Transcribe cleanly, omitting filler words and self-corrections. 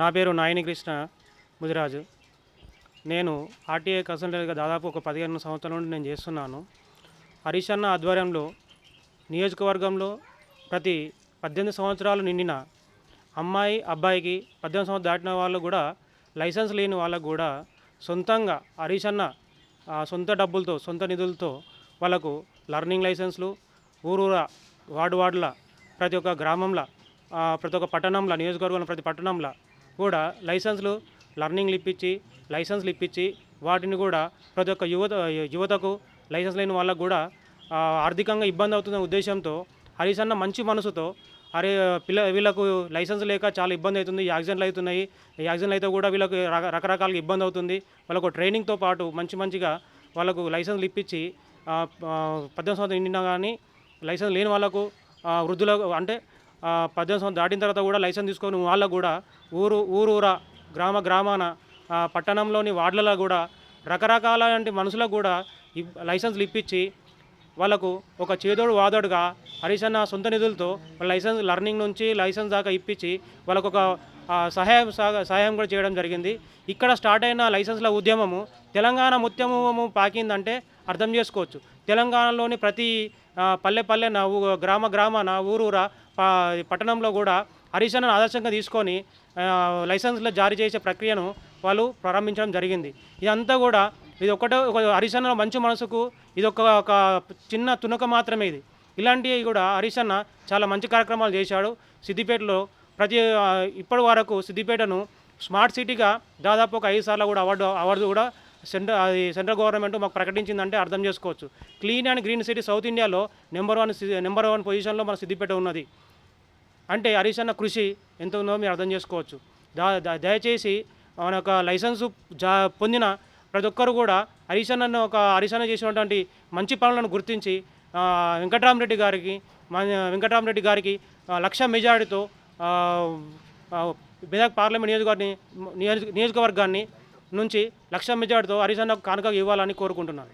నా పేరు నాయని కృష్ణ ముదిరాజు. నేను ఆర్టీఐ కన్సల్టెంట్గా దాదాపు ఒక 15 సంవత్సరాల నుండి నేను చేస్తున్నాను. హరీష్ అన్న ఆధ్వర్యంలో నియోజకవర్గంలో ప్రతి 18 సంవత్సరాలు నిండిన అమ్మాయి అబ్బాయికి 18 సంవత్సరాలు దాటిన వాళ్ళు కూడా లైసెన్స్ లేని వాళ్ళకు కూడా సొంతంగా హరీష్ అన్న సొంత డబ్బులతో సొంత నిధులతో వాళ్ళకు లర్నింగ్ లైసెన్స్లు ఊరూర వార్డుల ప్రతి ఒక్క గ్రామంలో ప్రతి ఒక్క పట్టణంలో నియోజకవర్గంలో ప్రతి పట్టణంలో కూడా లర్నింగ్లు ఇప్పించి లైసెన్స్లు ఇప్పించి వాటిని కూడా ప్రతి ఒక్క యువతకు లైసెన్స్ లేని వాళ్ళకు కూడా ఆర్థికంగా ఇబ్బంది అవుతున్న ఉద్దేశంతో హరీష్ అన్న మంచి మనసుతో వీళ్ళకు లైసెన్స్ లేక చాలా ఇబ్బంది అవుతుంది, యాక్సిడెంట్లు అవుతున్నాయి, యాక్సిడెంట్లు అయితే కూడా వీళ్ళకి రకరకాలుగా ఇబ్బంది అవుతుంది. వాళ్ళకు ట్రైనింగ్తో పాటు మంచిగా వాళ్ళకు లైసెన్స్లు ఇప్పించి 18 సంవత్సరాలు నిండినా కానీ లైసెన్స్ లేని వాళ్ళకు వృద్ధులకు అంటే 18 సంవత్సరాలు దాటిన తర్వాత కూడా లైసెన్స్ తీసుకొని వాళ్ళకు కూడా ఊరూర గ్రామాన పట్టణంలోని వార్డులలో కూడా రకరకాల మనుషులకు కూడా లైసెన్స్లు ఇప్పించి వాళ్ళకు ఒక చేదోడు వాదోడుగా హరీష్ అన్న సొంత నిధులతో లైసెన్స్ లర్నింగ్ నుంచి లైసెన్స్ దాకా ఇప్పించి వాళ్ళకు ఒక సహాయం కూడా చేయడం జరిగింది. ఇక్కడ స్టార్ట్ అయిన లైసెన్స్ల ఉద్యమము తెలంగాణ ఉద్యమము పాకిందంటే అర్థం చేసుకోవచ్చు. తెలంగాణలోని ప్రతి పల్లె గ్రామాన ఊరూర పట్టణంలో కూడా హరీష్ అన్నను ఆదర్శంగా తీసుకొని లైసెన్స్లు జారీ చేసే ప్రక్రియను వాళ్ళు ప్రారంభించడం జరిగింది. ఇదంతా కూడా ఇది ఒక హరీష్ అన్న మంచి మనసుకు ఇది ఒక చిన్న తునక మాత్రమే. ఇలాంటివి కూడా హరీష్ అన్న చాలా మంచి కార్యక్రమాలు చేశాడు. సిద్దిపేటలో ఇప్పటి వరకు సిద్దిపేటను స్మార్ట్ సిటీగా దాదాపు ఒక 5 సార్లు కూడా అవార్డు కూడా సెంట్రల్ గవర్నమెంట్ మాకు ప్రకటించిందంటే అర్థం చేసుకోవచ్చు. Clean and green city south ఇండియాలో నెంబర్ వన్ పొజిషన్లో మన సిద్దిపేట ఉన్నది. అంటే హరీష్ అన్న కృషి ఎంత ఉందో మీరు అర్థం చేసుకోవచ్చు. దయచేసి మన యొక్క లైసెన్సు పొందిన ప్రతి ఒక్కరు కూడా హరీష్ అన్న చేసినటువంటి మంచి పనులను గుర్తించి వెంకటరామరెడ్డి గారికి 1,00,000 మెజారిటీతో మెదక్ పార్లమెంట్ నియోజకవర్గాన్ని నుంచి 1,00,000 మెజారిటీతో హరీష్ అన్నకు కానుక ఇవ్వాలని కోరుకుంటున్నాను.